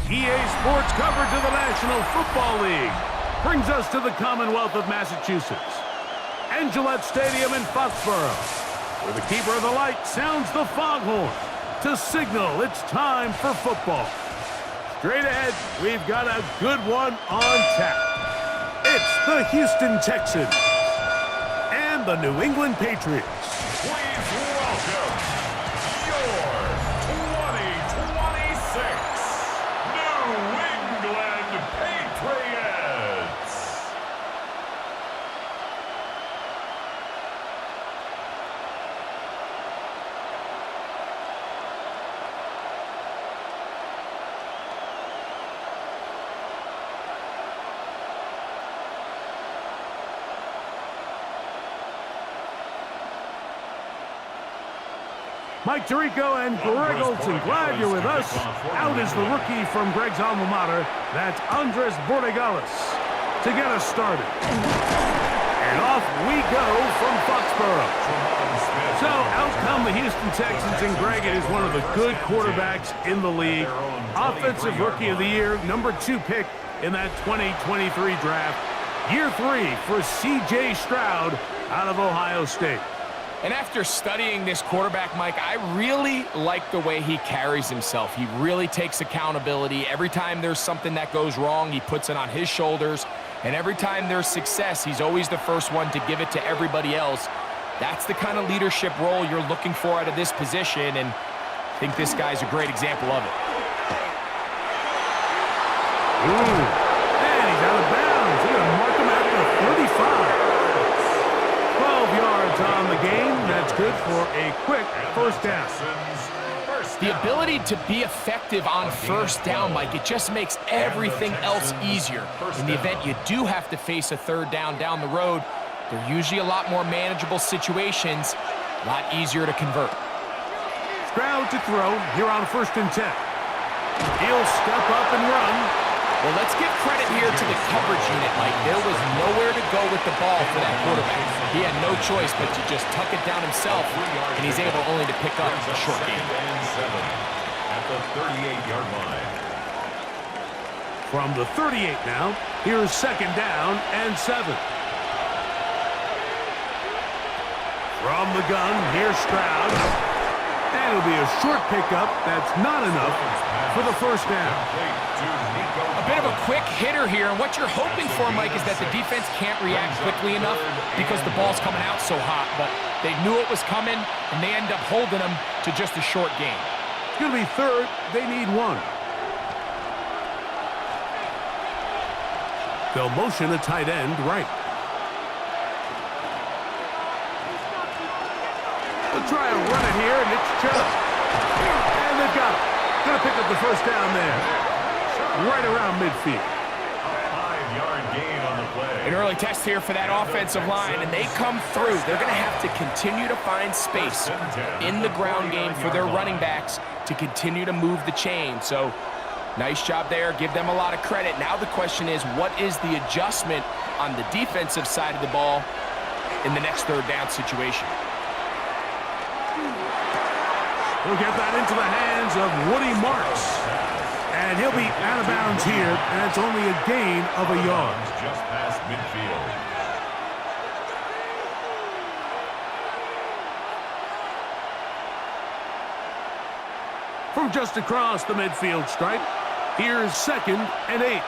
EA Sports coverage of the National Football League brings us to the Commonwealth of Massachusetts and Gillette Stadium in Foxborough, where the keeper of the light sounds the foghorn to signal it's time for football. Straight ahead, we've got a good one on tap. It's the Houston Texans and the New England Patriots. Please welcome your 2026 New England Patriots. Mike Tirico and Greg Olson, glad you're with us. Out is the rookie from Greg's alma mater. That's Andres Borregales to get us started. And off we go from Foxborough. So out come the Houston Texans, and Greg, it is one of the good quarterbacks in the league. Offensive Rookie of the Year, #2 pick in that 2023 draft. Year 3 for C.J. Stroud out of Ohio State. And after studying this quarterback, Mike, I really like the way he carries himself. He really takes accountability. Every time there's something that goes wrong, he puts it on his shoulders. And every time there's success, he's always the first one to give it to everybody else. That's the kind of leadership role you're looking for out of this position, and I think this guy's a great example of it. Ooh, and he's out of bounds. He's going to mark him at the 35. 12 yards on the game. That's good for a quick first down. The ability to be effective on first down, Mike, it just makes everything else easier. In the event you do have to face a third down the road, they're usually a lot more manageable situations, a lot easier to convert. Stroud to throw here on 1st and 10. He'll step up and run. Well, let's give credit here to the coverage unit, Mike. There was nowhere to go with the ball for that quarterback. He had no choice but to just tuck it down himself, and he's able only to pick up a short gain. At the 38-yard line. From the 38 now, here's 2nd down and 7. From the gun, here's Stroud. And it'll be a short pickup. That's not enough for the first down. A bit of a quick hitter here, and what you're hoping for, Mike, is that the defense can't react quickly enough because the ball's coming out so hot, but they knew it was coming, and they end up holding them to just a short gain. It's going to be 3rd. They need 1. They'll motion a tight end right. They'll try to run it here, and it's Chubb. And they've got it. Going to pick up the first down there. Right around midfield. 5-yard gain on the play. An early test here for that offensive line, and they come through. They're going to have to continue to find space in the ground game for their running backs to continue to move the chain. So, nice job there. Give them a lot of credit. Now the question is, what is the adjustment on the defensive side of the ball in the next third down situation? We'll get that into the hands of Woody Marks. And he'll be out of bounds here, and it's only a gain of a yard. Just past midfield. From just across the midfield stripe, here's 2nd and 8.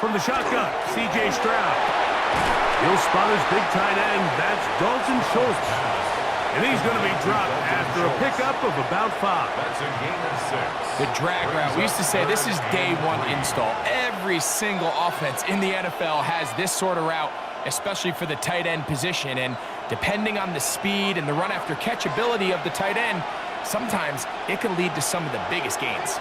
From the shotgun, C.J. Stroud. He'll spot his big tight end. That's Dalton Schultz. And he's going to be dropped after a pickup of about 5. That's a gain of 6. The drag route. We used to say this is day 1 install. Every single offense in the NFL has this sort of route, especially for the tight end position. And depending on the speed and the run after catch ability of the tight end, sometimes it can lead to some of the biggest gains.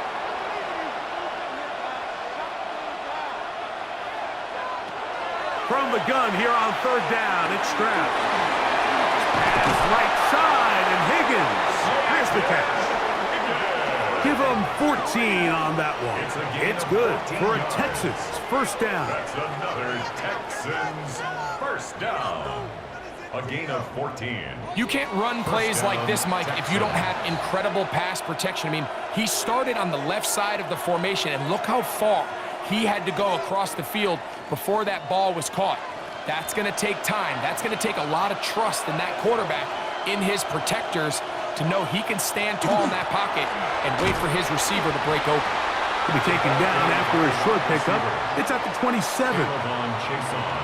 From the gun here on 3rd down, it's Stroud. Pass right side, and Higgins has the catch. Give him 14 on that one. It's good for a Texans first down. That's another Texans first down. A gain of 14. You can't run plays like this, Mike, if you don't have incredible pass protection. I mean, he started on the left side of the formation, and look how far he had to go across the field before that ball was caught. That's going to take time. That's going to take a lot of trust in that quarterback, in his protectors, to know he can stand tall in that pocket and wait for his receiver to break open. To be taken down after a short pickup. It's at the 27.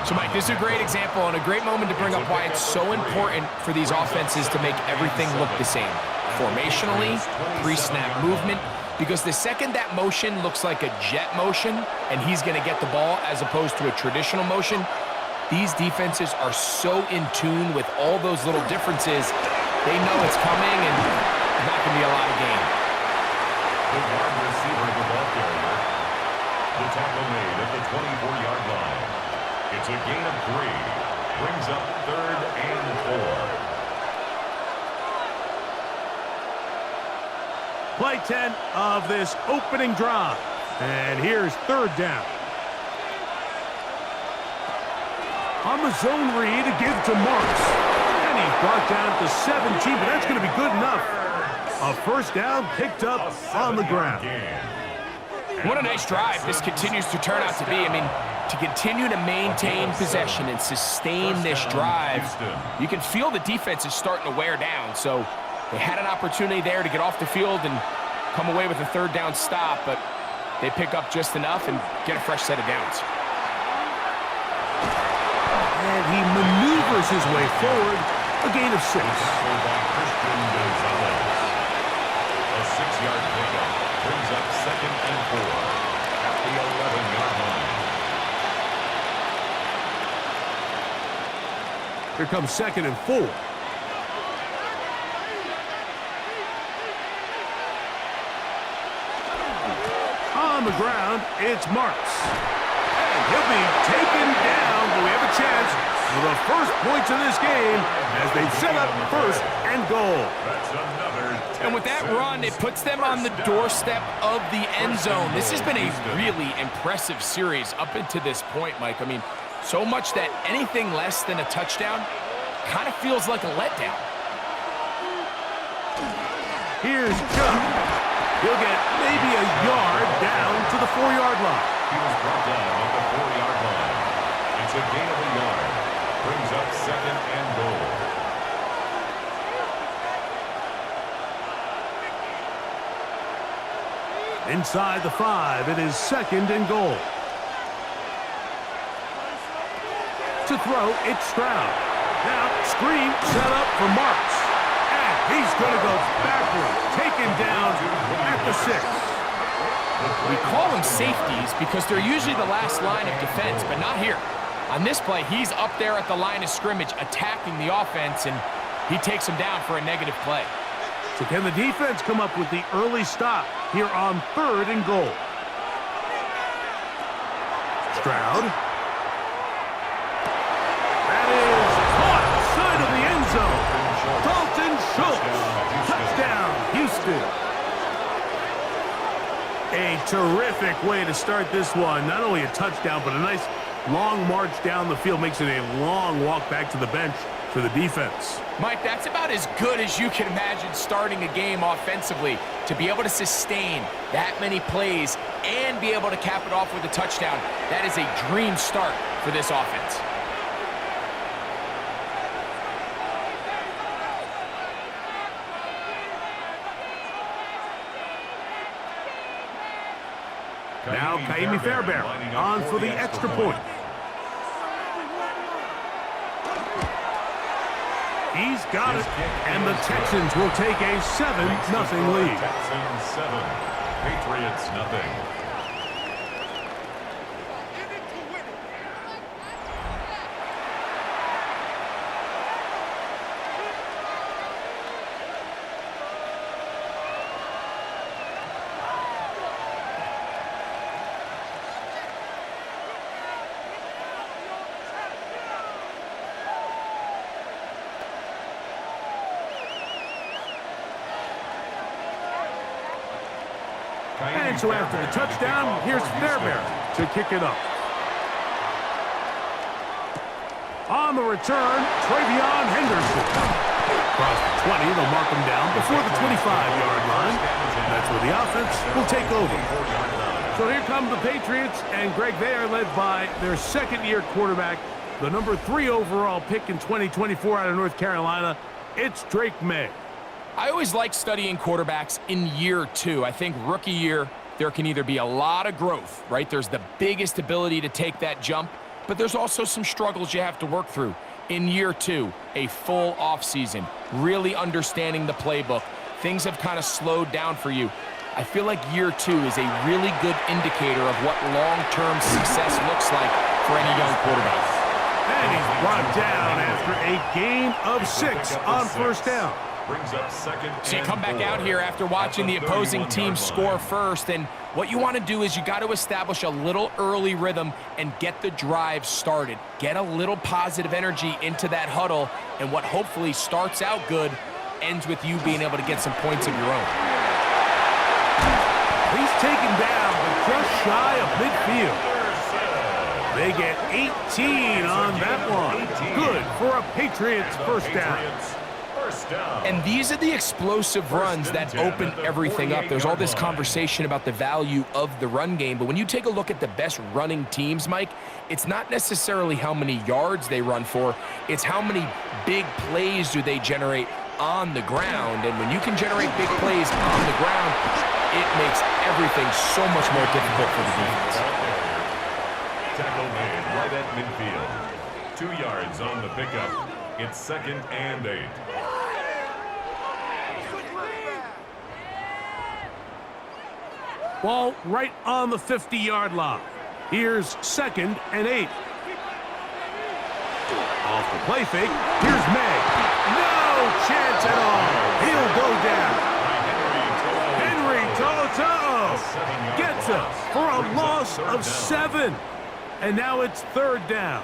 So, Mike, this is a great example and a great moment to bring up why it's so important for these offenses to make everything look the same. Formationally, pre-snap movement, because the second that motion looks like a jet motion and he's going to get the ball as opposed to a traditional motion, these defenses are so in tune with all those little differences, they know it's coming and there's not going to be a lot of gain. The wide receiver, the ball carrier. The tackle made at the 24-yard line. It's a gain of 3. Brings up 3rd and 4. Play 10 of this opening drive. And here's 3rd down. On the zone read, a give to Marks. And he's brought down to 17, but that's going to be good enough. A first down picked up on the ground. What a nice drive this continues to turn out to be. I mean, to continue to maintain possession and sustain this drive, you can feel the defense is starting to wear down. So they had an opportunity there to get off the field and come away with a 3rd down stop, but they pick up just enough and get a fresh set of downs. And he maneuvers his way forward, a gain of 6. A 6-yard pickup brings up 2nd and 4 at the 11-yard line. Here comes 2nd and 4. On the ground, it's Marks. And he'll be taken down. Do we have a chance for the first points of this game as they set up 1st and goal? That's another. And with that run, it puts them on the doorstep of the end zone. This has been a really impressive series up until this point, Mike. I mean, so much that anything less than a touchdown kind of feels like a letdown. Here's Chubb. He'll get maybe a yard down to the 4-yard line. He was brought down at the 4-yard line. It's a gain of a yard. Brings up 2nd and goal. Inside the 5, it is 2nd and goal. To throw, it's Stroud. Now, screen set up for Marks. And he's going to go backward, taken down at the 6. We call them safeties because they're usually the last line of defense, but not here. On this play, he's up there at the line of scrimmage attacking the offense, and he takes him down for a negative play. So can the defense come up with the early stop here on 3rd and goal? Stroud. That is caught side of the end zone. Dalton Schultz. Touchdown, Houston. A terrific way to start this one. Not only a touchdown, but a nice long march down the field. Makes it a long walk back to the bench for the defense. Mike, that's about as good as you can imagine starting a game offensively. To be able to sustain that many plays and be able to cap it off with a touchdown, that is a dream start for this offense. Now Kaimi Fairbairn on for the extra point. He's got it, and the Texans will take a 7-0 lead. Texans 7, Patriots nothing. And so after the touchdown, here's Fairbairn to kick it up. On the return, Travion Henderson. Across the 20, they'll mark him down before the 25-yard line. That's where the offense will take over. So here come the Patriots, and Greg, they are led by their second-year quarterback, the number 3 overall pick in 2024 out of North Carolina. It's Drake May. I always like studying quarterbacks in year 2. I think rookie year, there can either be a lot of growth, right? There's the biggest ability to take that jump, but there's also some struggles you have to work through. In year 2, a full offseason, really understanding the playbook. Things have kind of slowed down for you. I feel like year 2 is a really good indicator of what long-term success looks like for any young quarterback. And he's brought down after a gain of 6 on first down. Brings up second. So you come back out here after watching the opposing team score first, and what you want to do is you got to establish a little early rhythm and get the drive started. Get a little positive energy into that huddle, and what hopefully starts out good ends with you being able to get some points of your own. He's taken down, but just shy of midfield. They get 18 on that one. Good for a Patriots first down. And these are the explosive runs that open everything up. There's all this conversation about the value of the run game, but when you take a look at the best running teams, Mike, it's not necessarily how many yards they run for, it's how many big plays do they generate on the ground. And when you can generate big plays on the ground, it makes everything so much more difficult for the defense. Tackle made right at midfield. 2 yards on the pickup. It's second and 8. Ball right on the 50-yard line. Here's second and 8. Off the play fake. Here's May. No chance at all. He'll go down. Henry To'o gets it for a loss of 7. And now it's third down.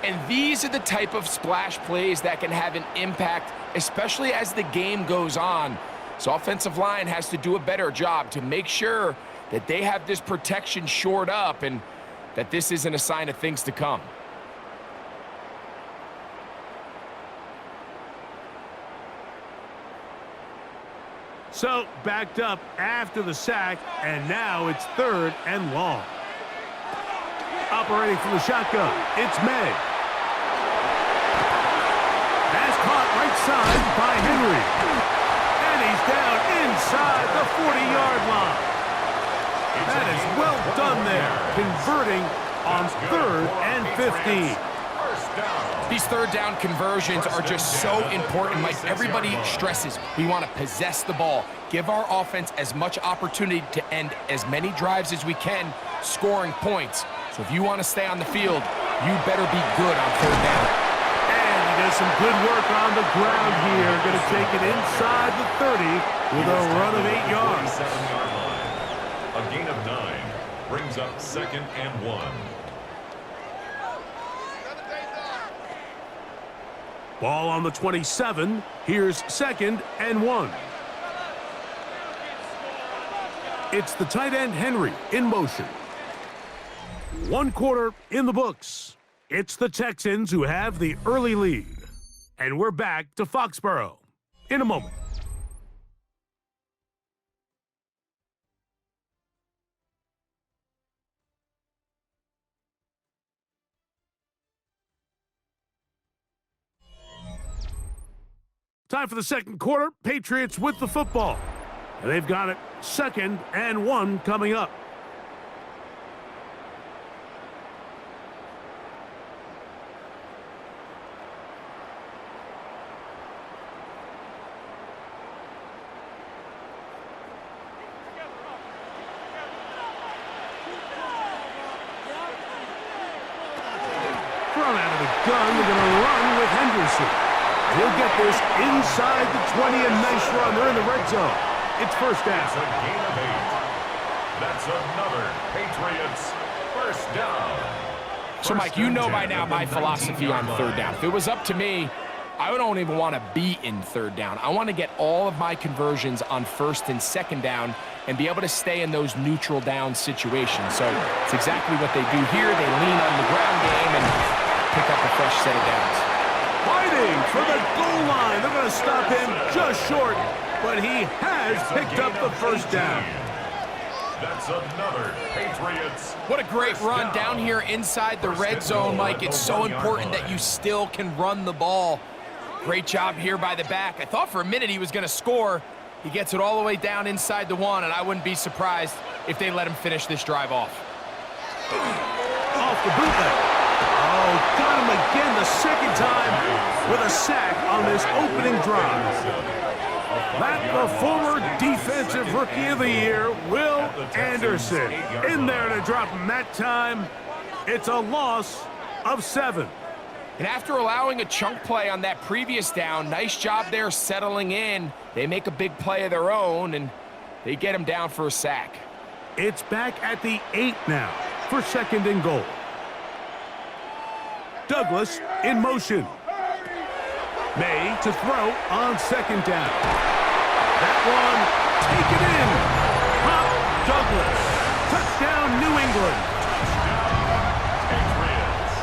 And these are the type of splash plays that can have an impact, especially as the game goes on. So offensive line has to do a better job to make sure that they have this protection shored up and that this isn't a sign of things to come. So backed up after the sack, and now it's third and long. Operating from the shotgun, it's May. Pass caught right side by Henry. And he's down inside the 40-yard line. That is well done there, converting on third and 15. These third down conversions are just so important. Like everybody stresses, we want to possess the ball, give our offense as much opportunity to end as many drives as we can, scoring points. So if you want to stay on the field, you better be good on third down. And he does some good work on the ground here. Going to take it inside the 30 with a run of 8 yards. 7-yard line. A gain of 9 brings up second and 1. Ball on the 27. Here's second and 1. It's the tight end Henry in motion. 1 quarter in the books. It's the Texans who have the early lead. And we're back to Foxborough in a moment. Time for the second quarter. Patriots with the football. And they've got it second and 1 coming up. Thrown out of the gun. They're going to run with Henderson. He'll get this inside the 20, a nice run. They're in the red zone. It's first down. It's a gain of 8. That's another Patriots first down. So, Mike, you know by now my philosophy on third down. If it was up to me, I don't even want to be in third down. I want to get all of my conversions on first and second down and be able to stay in those neutral down situations. So it's exactly what they do here. They lean on the ground game, and pick up a fresh set of downs. Fighting for the goal line. They're going to stop him just short, but he has picked up the first down. That's another Patriots. What a great run down here inside the red zone, Mike. It's so important that you still can run the ball. Great job here by the back. I thought for a minute he was going to score. He gets it all the way down inside the 1, and I wouldn't be surprised if they let him finish this drive off. Off the bootleg. Oh, got him again the second time with a sack on this opening drive. That the former Defensive Rookie of the Year, Will Anderson, in there to drop him that time. It's a loss of 7. And after allowing a chunk play on that previous down, nice job there settling in. They make a big play of their own, and they get him down for a sack. It's back at the 8 now for 2nd and goal. Douglas in motion. May to throw on 2nd down. That one, take it in. Pop Douglas. Touchdown, New England.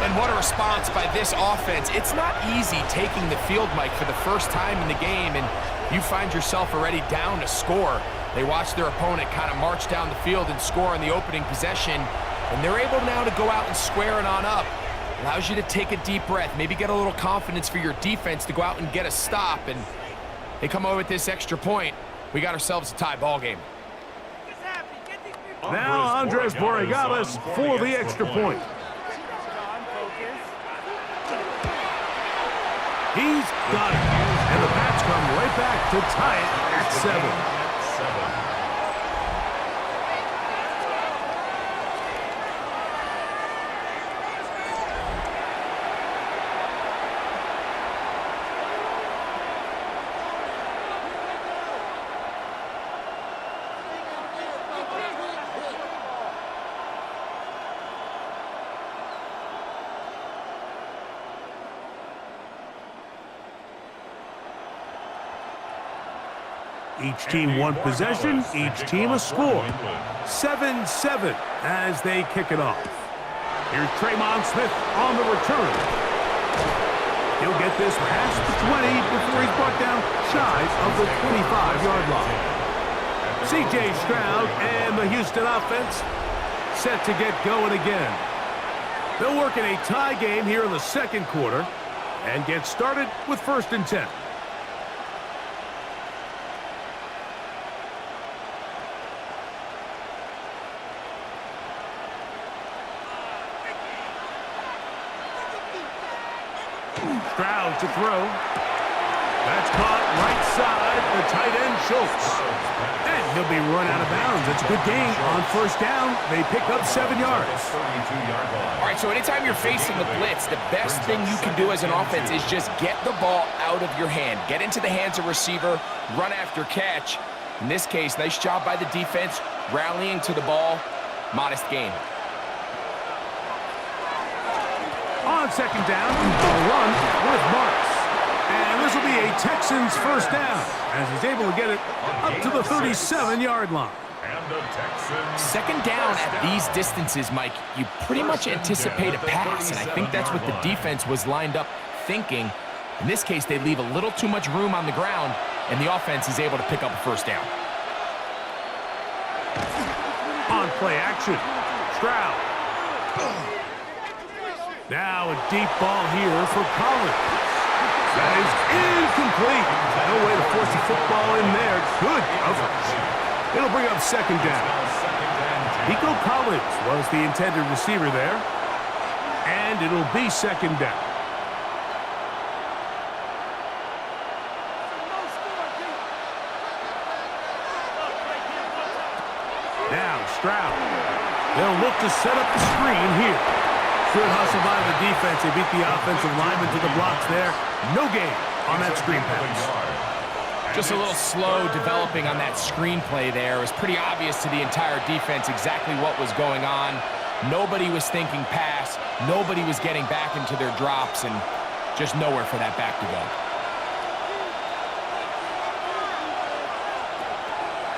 And what a response by this offense. It's not easy taking the field, Mike, for the first time in the game, and you find yourself already down to score. They watch their opponent kind of march down the field and score on the opening possession, and they're able now to go out and square it on up. Allows you to take a deep breath, maybe get a little confidence for your defense to go out and get a stop, and they come over with this extra point. We got ourselves a tie ball game. Now Andres Borregales for the extra point. He's got it. And the Pats come right back to tie it at 7. Each team one possession, each team a score. 7-7 as they kick it off. Here's Tremon Smith on the return. He'll get this past the 20 before he's brought down shy of the 25-yard line. C.J. Stroud and the Houston offense set to get going again. They'll work in a tie game here in the second quarter and get started with 1st and 10. Stroud to throw. That's caught right side, the tight end Schultz. And he'll be run out of bounds. It's a good gain on 1st down. They pick up 7 yards. All right, so anytime you're facing the blitz, the best thing you can do as an offense is just get the ball out of your hand. Get into the hands of receiver, run after catch. In this case, nice job by the defense, rallying to the ball. Modest gain. On 2nd down, the run with Marks. And this will be a Texans 1st down as he's able to get it up to the 37-yard line. And the Texans. 2nd down at these distances, Mike, you pretty much anticipate a pass, and I think that's what the defense was lined up thinking. In this case, they leave a little too much room on the ground, and the offense is able to pick up a 1st down. On play action, Stroud. Now a deep ball here for Collins. That is incomplete. No way to force the football in there. Good coverage. It'll bring up 2nd down. Nico Collins was the intended receiver there. And it'll be 2nd down. Now Stroud. They'll look to set up the screen here. Good hustle by the defense. They beat the offensive lineman to the blocks there. No gain on that screen pass. Just a little slow developing on that screenplay there. It was pretty obvious to the entire defense exactly what was going on. Nobody was thinking pass. Nobody was getting back into their drops, and just nowhere for that back to go.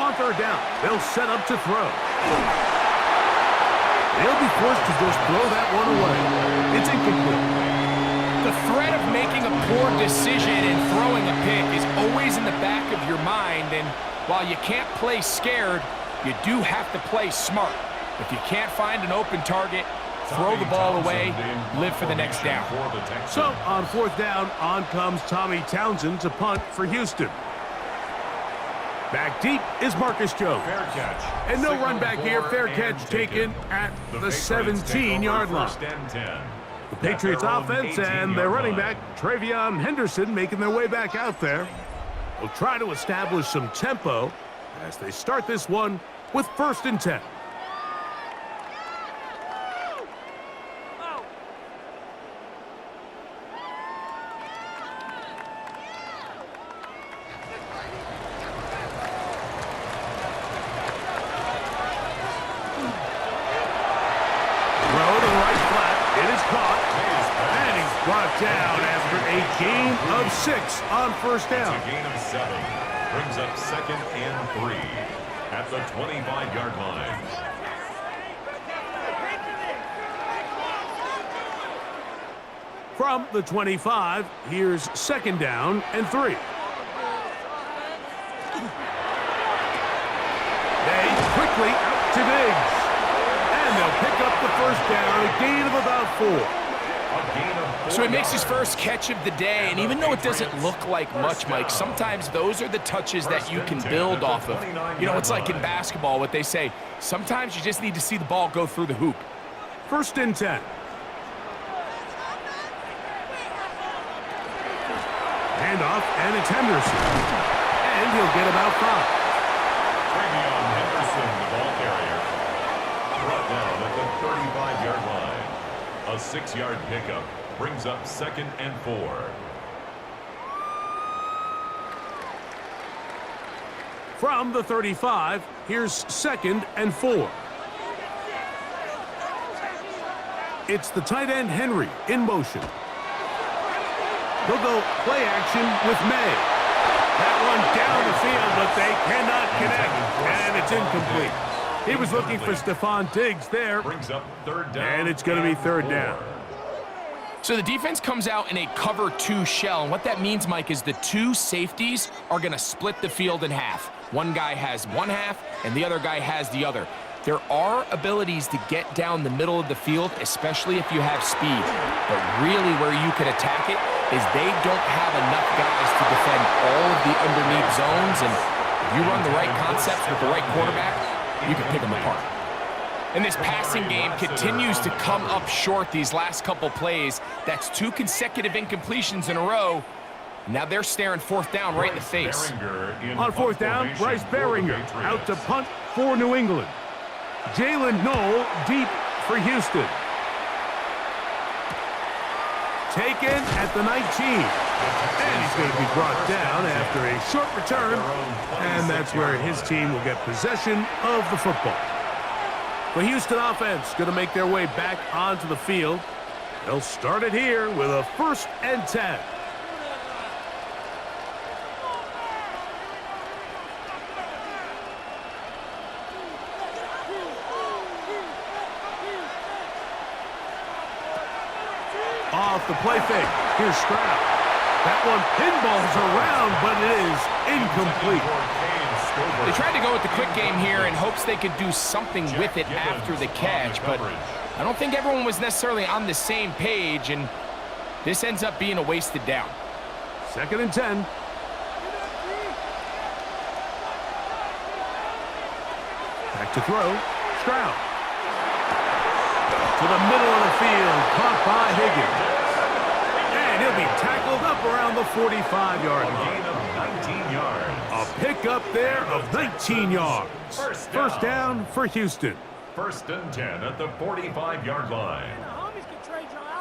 On 3rd down, they'll set up to throw. They'll be forced to just throw that one away. It's incomplete. The threat of making a poor decision and throwing a pick is always in the back of your mind, and while you can't play scared, you do have to play smart. If you can't find an open target, throw the ball away, live for the next down. So on 4th down, on comes Tommy Townsend to punt for Houston. Back deep is Marcus Jones. Fair catch. And no run back here. Fair catch taken at the 17-yard line. The Patriots offense and their running back, Travion Henderson, making their way back out there. Will try to establish some tempo as they start this one with 1st and 10. Brought down after a gain of 6 on 1st down. It's a gain of 7. Brings up 2nd and 3 at the 25-yard line. From the 25, here's 2nd down and 3. They quickly out to Diggs. And they'll pick up the 1st down, a gain of about 4. So he makes his first catch of the day, and even though it doesn't look like much, Mike, sometimes those are the touches that you can build off of. You know, it's like in basketball, what they say, sometimes you just need to see the ball go through the hoop. 1st and 10. Handoff, and it's Henderson. And he'll get about 5. Travion Henderson, the ball carrier. Brought down at the 35-yard line. A 6-yard pickup brings up 2nd and 4. From the 35, here's 2nd and 4. It's the tight end Henry in motion. He'll go play action with May. That one down the field, but they cannot connect, and it's incomplete. He was looking for Stephon Diggs there. Brings up 3rd down. And it's going to be 3rd down. So the defense comes out in a cover 2 shell, and what that means, Mike, is the 2 safeties are going to split the field in half. One guy has one half, and the other guy has the other. There are abilities to get down the middle of the field, especially if you have speed. But really where you can attack it is they don't have enough guys to defend all of the underneath zones, and if you run the right concepts with the right quarterback, you can pick them apart. And this passing game continues to come up short these last couple plays. That's 2 consecutive incompletions in a row. Now they're staring 4th down right in the face. On 4th down, Bryce Baringer out to punt for New England. Jalen Knoll deep for Houston. Taken at the 19. And he's going to be brought down after a short return. And that's where his team will get possession of the football. The Houston offense going to make their way back onto the field. They'll start it here with a 1st and 10. Off the play fake. Here's Stroud. That one pinballs around, but it is incomplete. They tried to go with the quick game here in hopes they could do something with it after the catch, but I don't think everyone was necessarily on the same page, and this ends up being a wasted down. 2nd and 10. Back to throw. Stroud. To the middle of the field, caught by Higgins. And he'll be tackled up around the 45-yard line. A gain of 19 yards. A pickup there of 19 yards. First down for Houston. 1st and 10 at the 45-yard line.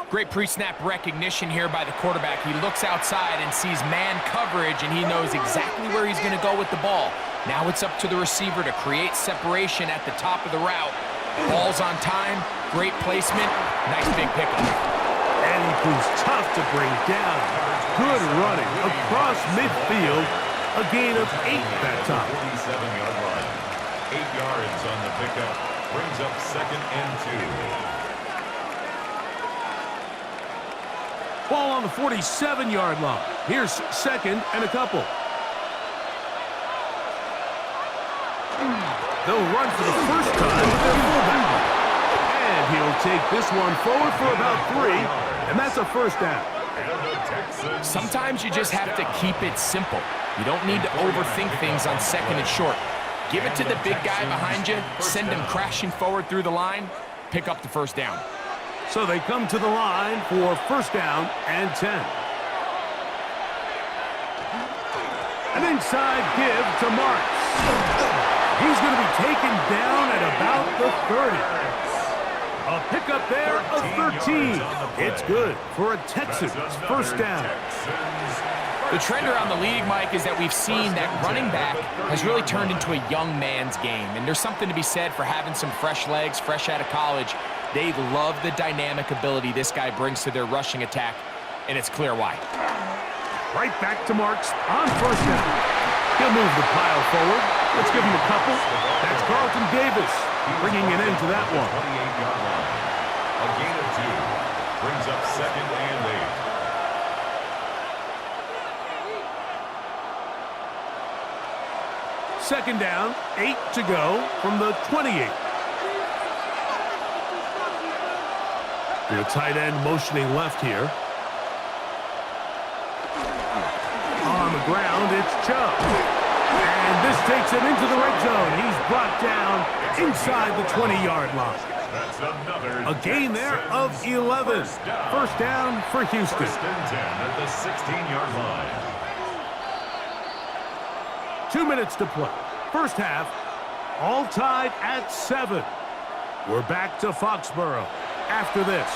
Great pre-snap recognition here by the quarterback. He looks outside and sees man coverage, and he knows exactly where he's going to go with the ball. Now it's up to the receiver to create separation at the top of the route. Ball's on time, great placement, nice big pickup. And he proves tough to bring down. Good running across midfield. A gain of 8 that time. 47-yard line. 8 yards on the pickup. Brings up 2nd and 2. Ball on the 47-yard line. Here's second and a couple. They'll run for the first time with their fullback. And he'll take this one forward for about 3, and that's a first down. Sometimes you just have to keep it simple. You don't need to overthink things on second and short. Give it to the big guy behind you, send him crashing forward through the line, pick up the first down. So they come to the line for first down and 10. An inside give to Marks. He's going to be taken down at about the 30. A pickup there of 13. It's good for a Texans first down. The trend around the league, Mike, is that we've seen that running back has really turned into a young man's game. And there's something to be said for having some fresh legs, fresh out of college. They love the dynamic ability this guy brings to their rushing attack, and it's clear why. Right back to Marks on first down. He'll move the pile forward. Let's give him a couple. That's Carlton Davis bringing an end to that one. 28-yard line. A gain of 2 brings up second and 8. Second down, 8 to go from the 28. The tight end motioning left here. On the ground, it's Chubb. And this takes him into the red zone. He's brought down inside the 20-yard line. A gain there of 11. First down for Houston. First and 10 at the 16-yard line. 2 minutes to play. First half, all tied at 7. We're back to Foxborough. After this,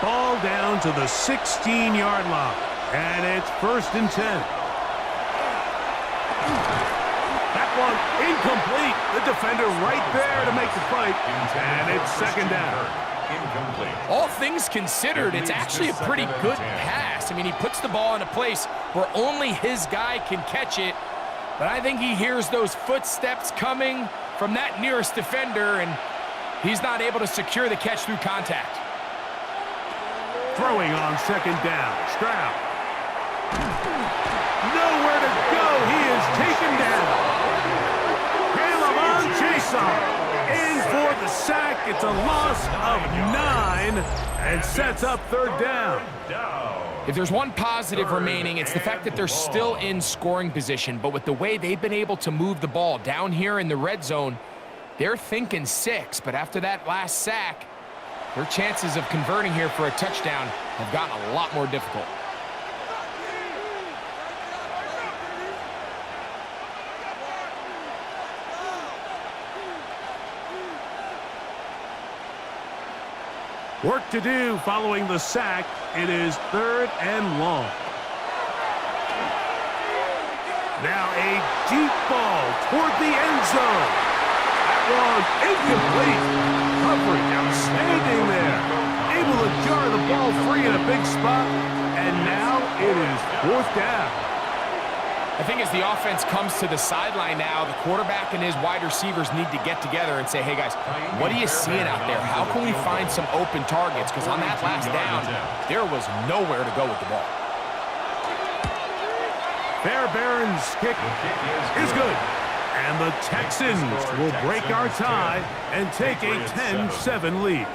ball down to the 16-yard line. And it's first and 10. That one incomplete. The defender right there to make the fight. And it's second down. Incomplete. All things considered, it's actually a pretty good pass. I mean, he puts the ball in a place where only his guy can catch it. But I think he hears those footsteps coming from that nearest defender, and he's not able to secure the catch through contact. Throwing on second down. Stroud. Nowhere to go. He is taken down. Caleb Jason in for the sack. It's a loss of 9 and sets up third down. If there's one positive remaining, it's the fact that they're still in scoring position. But with the way they've been able to move the ball down here in the red zone, they're thinking 6. But after that last sack, their chances of converting here for a touchdown have gotten a lot more difficult. Work to do following the sack. It is third and long. Now a deep ball toward the end zone. That one incomplete. Coverage outstanding there. Able to jar the ball free in a big spot. And now it is fourth down. I think as the offense comes to the sideline now, the quarterback and his wide receivers need to get together and say, hey, guys, what are you seeing out there? How can we find some open targets? Because on that last down, there was nowhere to go with the ball. Fairbairn's kick is good. And the Texans will break our tie and take a 10-7 lead.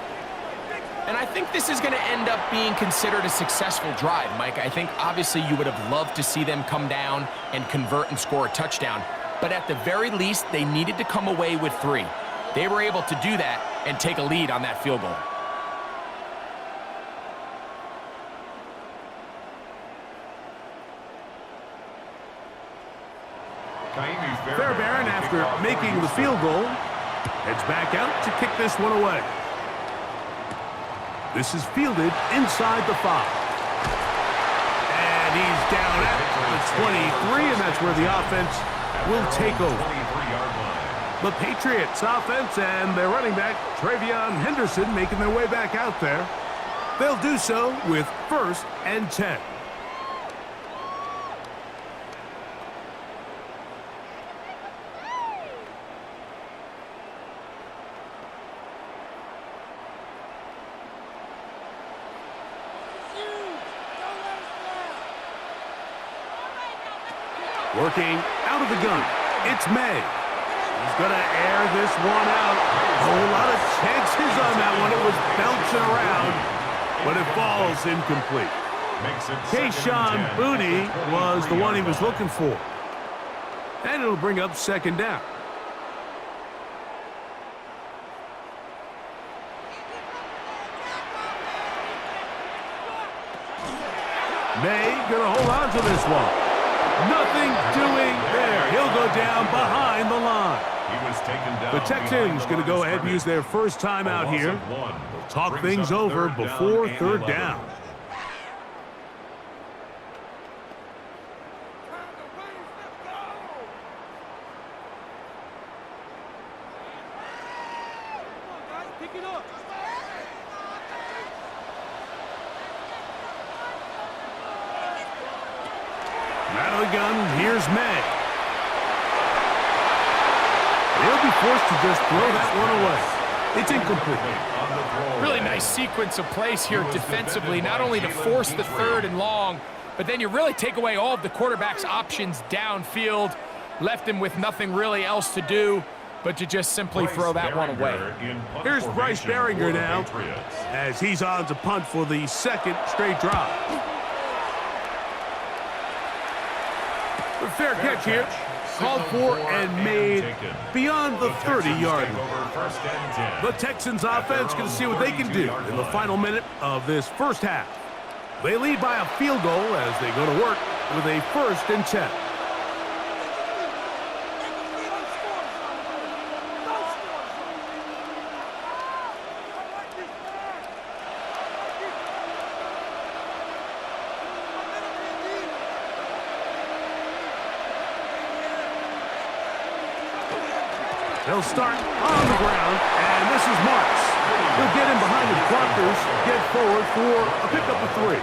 And I think this is going to end up being considered a successful drive, Mike. I think obviously you would have loved to see them come down and convert and score a touchdown. But at the very least, they needed to come away with 3. They were able to do that and take a lead on that field goal. Fairbairn, after making the field goal, heads back out to kick this one away. This is fielded inside the 5. And he's down at the 23, and that's where the offense will take over. The Patriots offense and their running back, Travion Henderson, making their way back out there. They'll do so with first and 10. Working out of the gun, it's May. He's going to air this one out. A whole lot of chances on that one. It was bouncing around, but it falls incomplete. Kayshawn Booty was the one he was looking for. And it'll bring up second down. May gonna hold on to this one. Nothing doing there. He'll go down behind the line. He was taken down. The Texans gonna go ahead and use their first time out here. They'll talk things over before third down. Out of the gun, here's May. He'll be forced to just throw that one away. It's incomplete. Really nice sequence of plays here defensively, not only to force the third and long, but then you really take away all of the quarterback's options downfield, left him with nothing really else to do but to just simply throw that one away. Here's Bryce Baringer now as he's on to punt for the second straight drive. A fair catch here, called for and made beyond the 30-yard line. The Texans offense going to see what they can do in the final minute of this first half. They lead by a field goal as they go to work with a 1st and 10. They'll start on the ground, and this is Marks. He'll get in behind his blockers, get forward for a pickup of 3.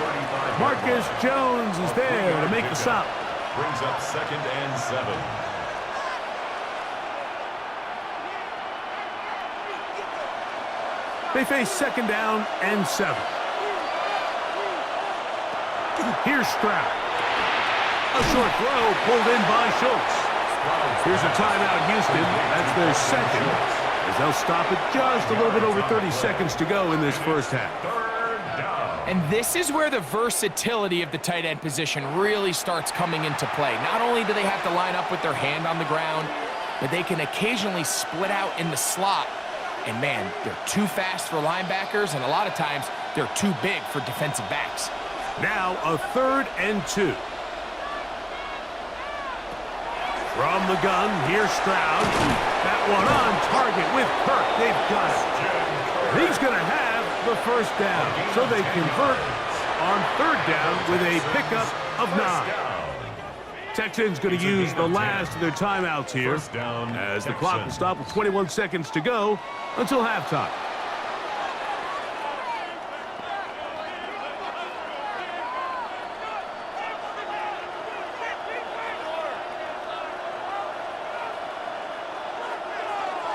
Marcus Jones is there to make the stop. Brings up 2nd and 7. They face 2nd down and 7. Here's Stroud. A short throw pulled in by Schultz. Here's a timeout, Houston. That's their second, as they'll stop it just a little bit over 30 seconds to go in this first half. And this is where the versatility of the tight end position really starts coming into play. Not only do they have to line up with their hand on the ground, but they can occasionally split out in the slot. And man, they're too fast for linebackers, and a lot of times they're too big for defensive backs. Now a 3rd and 2. From the gun, here's Stroud. That one on target with Kirk. They've got it. He's going to have the 1st down. So they convert on 3rd down with a pickup of 9. Texans going to use the last of their timeouts here as the clock will stop with 21 seconds to go until halftime.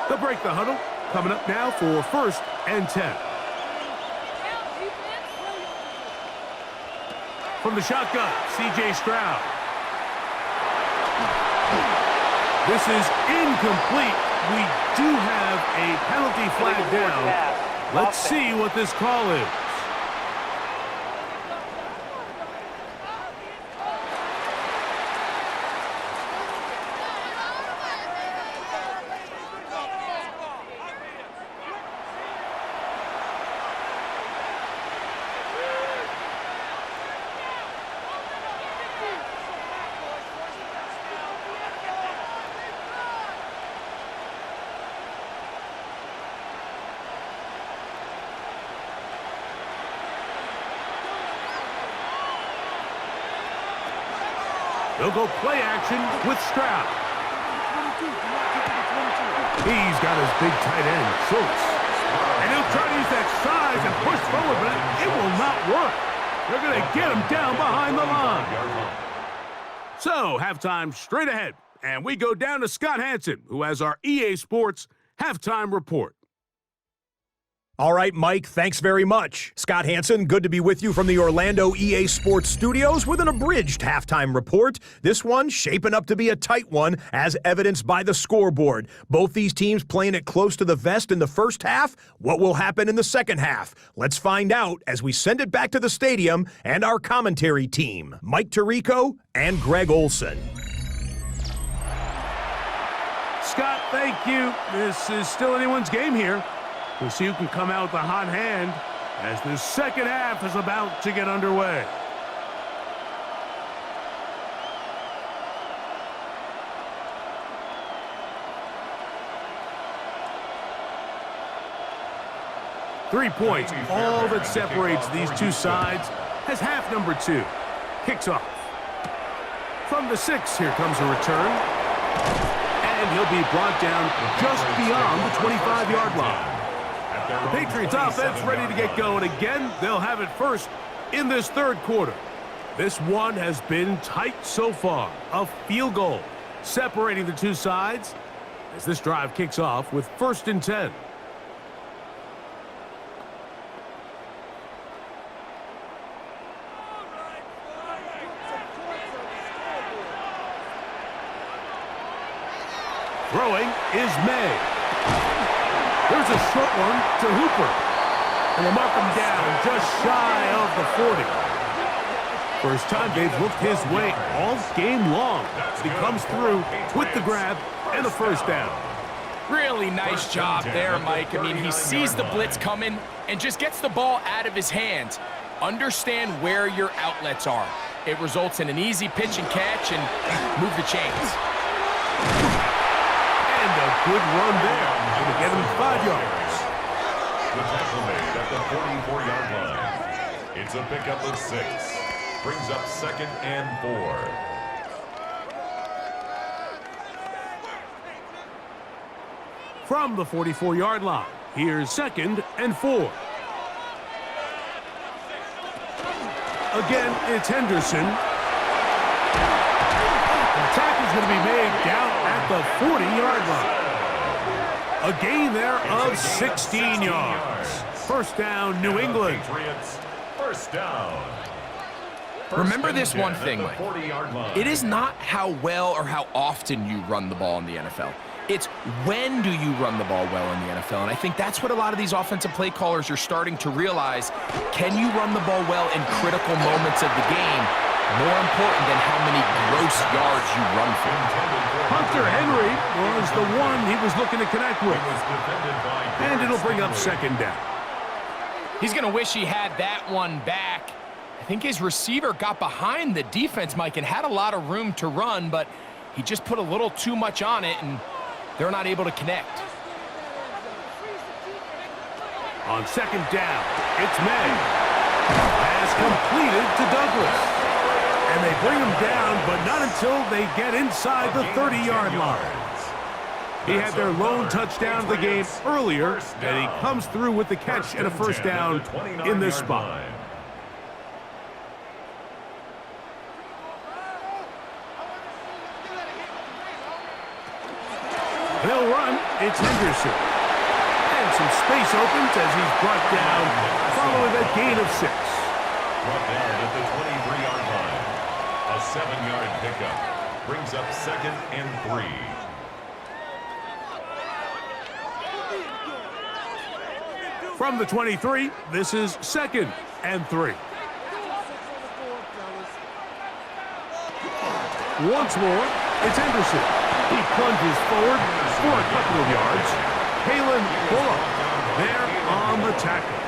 They'll break the huddle. Coming up now for 1st and 10. From the shotgun, C.J. Stroud. This is incomplete. We do have a penalty flag down. Let's see what this call is. They'll go play action with Stroud. He's got his big tight end, Schultz. And he'll try to use that size and push forward, but it will not work. They're going to get him down behind the line. So, halftime straight ahead. And we go down to Scott Hansen, who has our EA Sports halftime report. All right, Mike, thanks very much. Scott Hansen, good to be with you from the Orlando EA Sports Studios with an abridged halftime report. This one shaping up to be a tight one, as evidenced by the scoreboard. Both these teams playing it close to the vest in the first half. What will happen in the second half? Let's find out as we send it back to the stadium and our commentary team, Mike Tirico and Greg Olson. Scott, thank you. This is still anyone's game here. We'll see who can come out with the hot hand as the second half is about to get underway. Three points, all that separates these two sides, as half number 2 kicks off. From the 6, here comes a return. And he'll be brought down just beyond the 25-yard line. The Patriots offense ready to get going again. They'll have it first in this third quarter. This one has been tight so far. A field goal separating the two sides as this drive kicks off with 1st and 10. Throwing is May. There's a short one to Hooper. And they'll mark him down just shy of the 40. First time they've looked his way all game long. He comes through with the grab and the first down. Really nice job there, Mike. I mean, he sees the blitz coming and just gets the ball out of his hands. Understand where your outlets are. It results in an easy pitch and catch and move the chains. And a good run there. Going to get him 5 yards. The tackle made at the 44-yard line. It's a pickup of 6. Brings up 2nd and 4. From the 44-yard line, here's 2nd and 4. Again, it's Henderson. The tackle's going to be made down at the 40-yard line. A gain there of 16 yards. First down, New England. Patriots, first down. Remember this one thing, Mike. It is not how well or how often you run the ball in the NFL. It's when do you run the ball well in the NFL. And I think that's what a lot of these offensive play callers are starting to realize. Can you run the ball well in critical moments of the game? More important than how many gross yards you run for. Hunter Henry was the one he was looking to connect with. And it'll bring up 2nd down. He's going to wish he had that one back. I think his receiver got behind the defense, Mike, and had a lot of room to run, but he just put a little too much on it, and they're not able to connect. On 2nd down, it's May. Pass completed to Douglas. And they bring him down, but not until they get inside the 30-yard line. He had their lone touchdown of the game earlier, and he comes through with the catch and a first down in this spot. They'll run. It's Henderson. And some space opens as he's brought down following a gain of 6. Brought down at the 23-yard line. A 7-yard pickup. Brings up 2nd and 3. From the 23, this is 2nd and 3. Once more, it's Henderson. He plunges forward for a couple of yards. Kalen Bullock there on the tackle.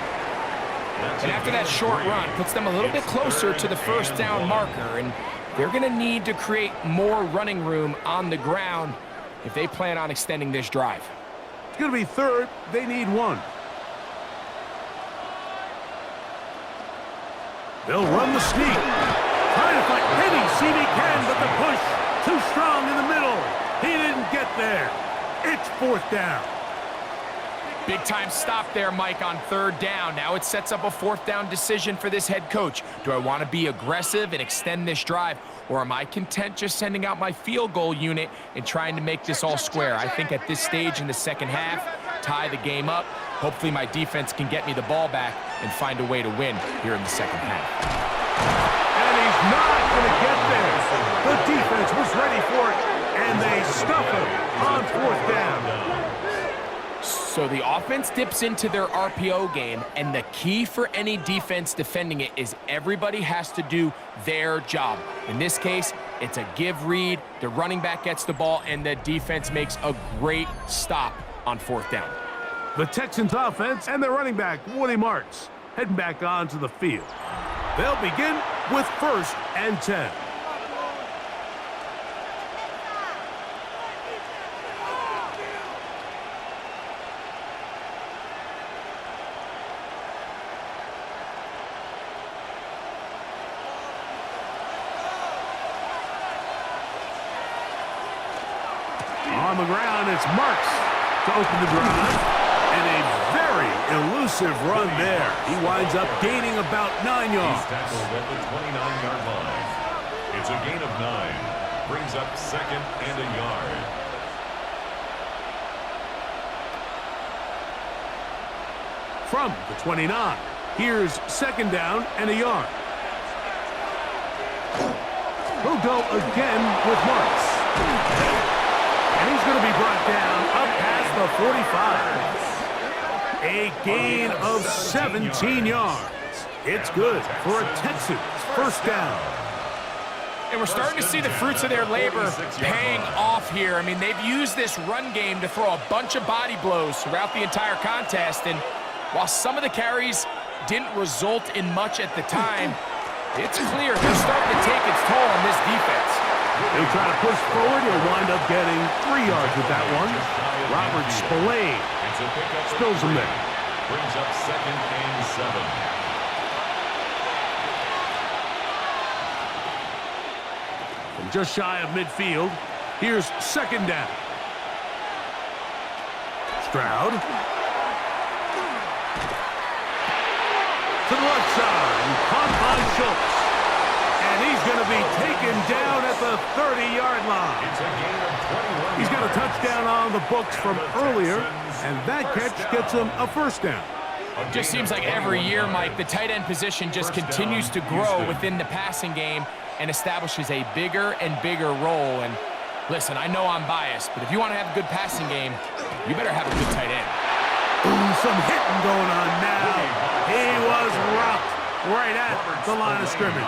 And after that short run, puts them a little bit closer to the first down marker, and they're going to need to create more running room on the ground if they plan on extending this drive. It's going to be 3rd. They need 1. They'll run the sneak. Trying to fight any seam he can, but the push too strong in the middle. He didn't get there. It's 4th down. Big time stop there, Mike, on 3rd down. Now it sets up a 4th down decision for this head coach. Do I want to be aggressive and extend this drive, or am I content just sending out my field goal unit and trying to make this all square? I think at this stage in the second half, tie the game up, Hopefully my defense can get me the ball back and find a way to win here in the second half. And he's not going to get there. The defense was ready for it, and they stuff him on 4th down. So the offense dips into their RPO game, and the key for any defense defending it is everybody has to do their job. In this case, it's a give read, the running back gets the ball, and the defense makes a great stop on 4th down. The Texans offense and their running back, Woody Marks, heading back onto the field. They'll begin with 1st and 10. On the ground, it's Marks to open the drive. And a very elusive run there. He winds up gaining about 9 yards. He's tackled at the 29-yard line. It's a gain of 9. Brings up 2nd and a yard. From the 29, here's 2nd down and a yard. He'll go again with Marks. And he's going to be brought down up past the 45. A gain of 17 yards. It's good for a Texans 1st down. And we're starting to see the fruits of their labor paying off here. I mean, they've used this run game to throw a bunch of body blows throughout the entire contest. And while some of the carries didn't result in much at the time, it's clear they're starting to take its toll on this defense. They try to push forward. He'll wind up getting 3 yards with that one. Robert Spillane spills him there. Brings up 2nd and 7. From just shy of midfield, here's 2nd down. Stroud. To the left side, caught by Schultz. And he's going to be taken down at the 30-yard line. It's a gain of 21. He's got a touchdown on the books from earlier, and that catch gets him a 1st down. Just seems like every year, Mike, the tight end position just continues to grow within the passing game and establishes a bigger and bigger role. And listen, I know I'm biased, but if you want to have a good passing game, you better have a good tight end. Ooh, some hitting going on now. He was rocked right at the line of scrimmage.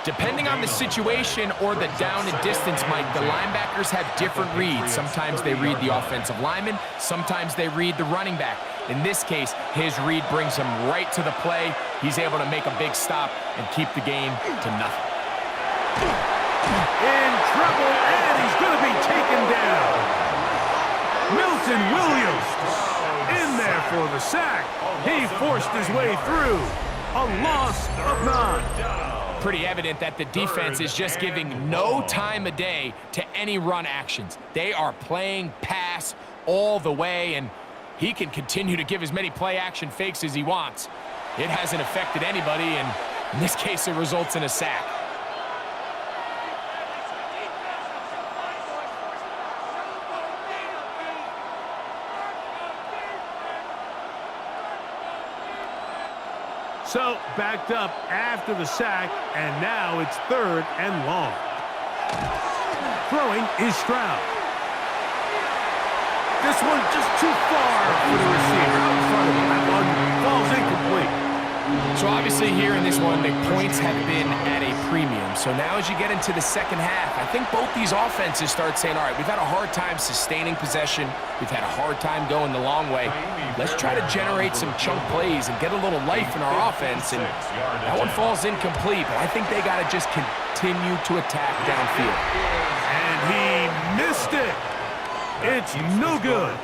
Depending on the situation or the down and distance, Mike, the linebackers have different reads. Sometimes they read the offensive lineman. Sometimes they read the running back. In this case, his read brings him right to the play. He's able to make a big stop and keep the game to nothing. In trouble, and he's going to be taken down. Milton Williams in there for the sack. He forced his way through. A loss of 9. Pretty evident that the defense is just giving no time of day to any run actions. They are playing pass all the way, and he can continue to give as many play-action fakes as he wants. It hasn't affected anybody, and in this case, it results in a sack. So, backed up after the sack, and now it's 3rd and long. Throwing is Stroud. This one just too far for the receiver. Out in front of him. That one falls incomplete. So obviously here in this one, the points have been at a premium. So now as you get into the second half, I think both these offenses start saying, all right, we've had a hard time sustaining possession. We've had a hard time going the long way. Let's try to generate some chunk plays and get a little life in our offense. And that one falls incomplete, but I think they got to just continue to attack downfield. And he missed it. It's no good.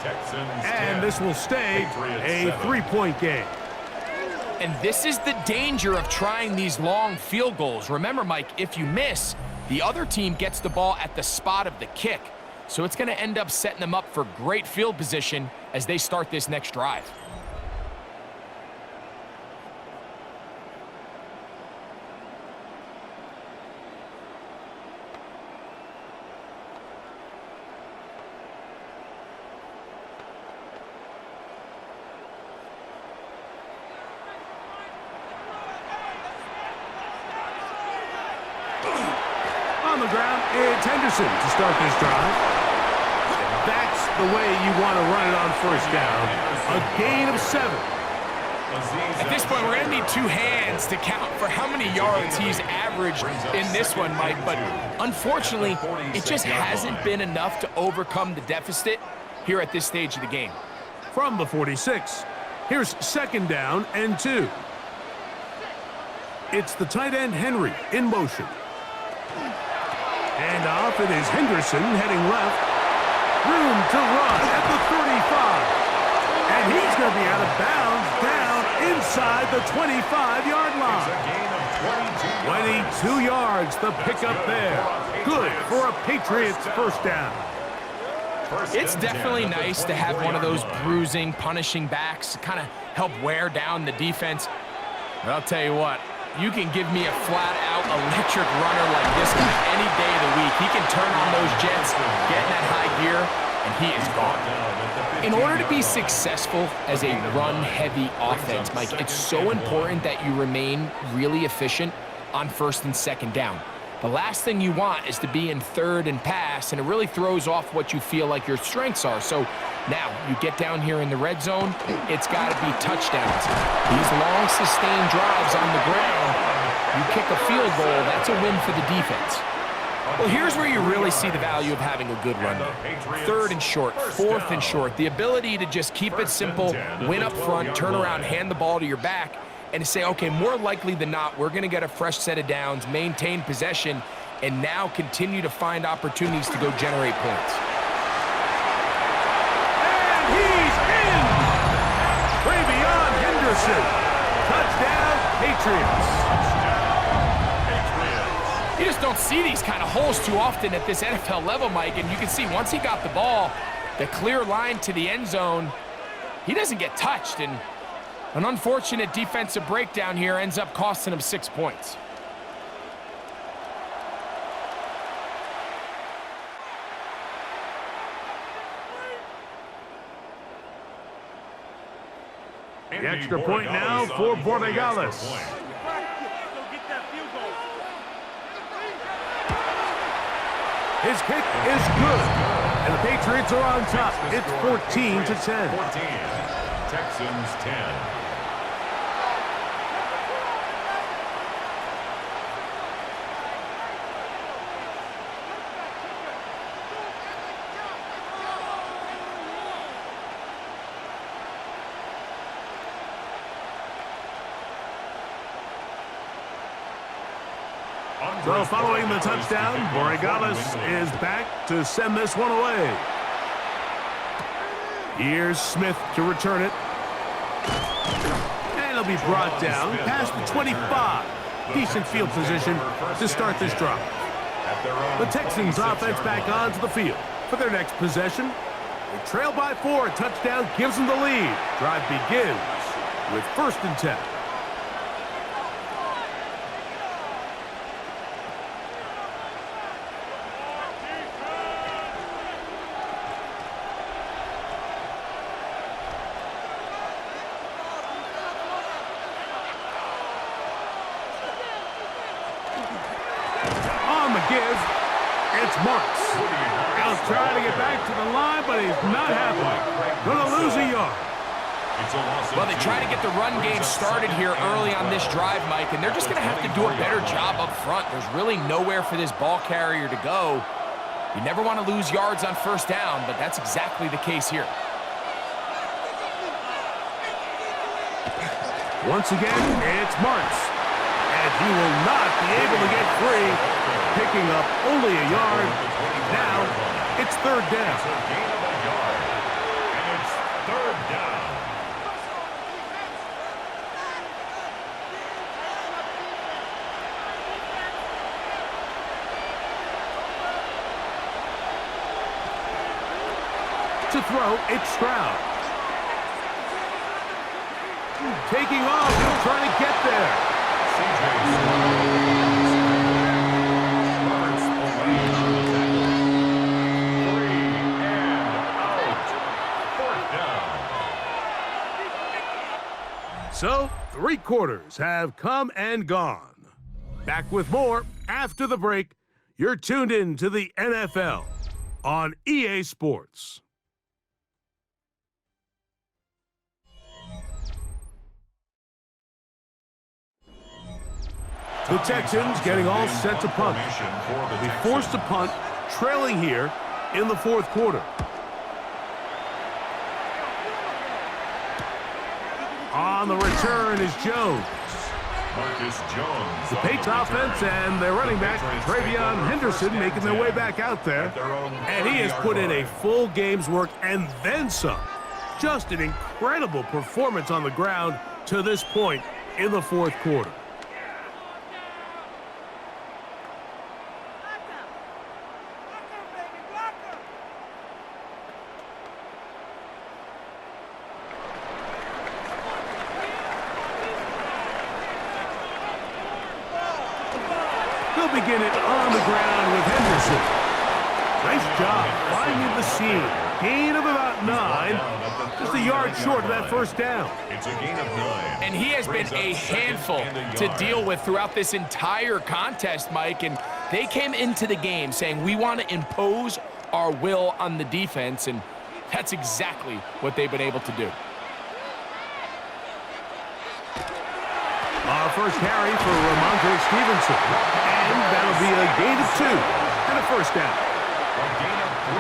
And this will stay a 3-point game. And this is the danger of trying these long field goals. Remember, Mike, if you miss, the other team gets the ball at the spot of the kick. So it's going to end up setting them up for great field position as they start this next drive. On the ground, it's Henderson to start this drive. That's the way you want to run it on first down. A gain of 7. At this point, we're going to need 2 hands to count for how many yards he's averaged in this one, Mike. But unfortunately, it just hasn't been enough to overcome the deficit here at this stage of the game. From the 46, here's 2nd down and 2. It's the tight end Henry in motion. And off it is Henderson heading left. Room to run at the 35. And he's going to be out of bounds down inside the 25-yard line. 22 yards, the pickup there. Good for a Patriots first down. It's definitely nice to have one of those bruising, punishing backs to kind of help wear down the defense. But I'll tell you what, you can give me a flat-out electric runner like this guy any day of the week. He can turn on those jets, get in that high gear, and he is gone. In order to be successful as a run-heavy offense, Mike, it's so important that you remain really efficient on 1st and 2nd down. The last thing you want is to be in 3rd and pass, and it really throws off what you feel like your strengths are. So now you get down here in the red zone, it's got to be touchdowns. These long, sustained drives on the ground, you kick a field goal, that's a win for the defense. Well, here's where you really see the value of having a good run. 3rd and short, 4th and short. The ability to just keep it simple, win up front, turn around, hand the ball to your back, and to say, okay, more likely than not, we're going to get a fresh set of downs, maintain possession, and now continue to find opportunities to go generate points. And he's in! Travion Henderson. Touchdown, Patriots. You just don't see these kind of holes too often at this NFL level, Mike, and you can see once he got the ball, the clear line to the end zone, he doesn't get touched, and an unfortunate defensive breakdown here ends up costing him 6 points. The extra point now for Borregales. His kick is good, and the Patriots are on top. It's 14-10. 14. Texans 10. So following the touchdown, Borregales is back to send this one away. Here's Smith to return it. And it'll be brought down past the 25. Decent field position to start this drive. The Texans offense back onto the field for their next possession. They trail by 4. A touchdown gives them the lead. Drive begins with 1st and 10. Give. It's Marks. Now trying to get back to the line, but he's not happy. Going to lose a yard. Well, they try to get the run game started here early on this drive, Mike, and they're just going to have to do a better job up front. There's really nowhere for this ball carrier to go. You never want to lose yards on 1st down, but that's exactly the case here. Once again, it's Marks. And he will not be able to get free, picking up only a yard. Now, it's 3rd down. It's a gain of a yard, and it's 3rd down. To throw, it's Stroud. Taking off, he'll try to get there. So, 3 quarters have come and gone. Back with more after the break. You're tuned in to the NFL on EA Sports. The Texans getting all set to punt. They'll be forced to punt, trailing here in the fourth quarter. On the return is Jones. The Patriots offense and their running back, Travion Henderson, making their way back out there. And he has put in a full game's work and then some. Just an incredible performance on the ground to this point in the fourth quarter. He'll begin it on the ground with Henderson. Nice job finding the seam. Gain of about 9. Just a yard short of that first down. It's a gain of 9. And he has been a handful to deal with throughout this entire contest, Mike. And they came into the game saying, we want to impose our will on the defense. And that's exactly what they've been able to do. Our first carry for Ramondre Stevenson. And that'll be a gain of 2 and a first down.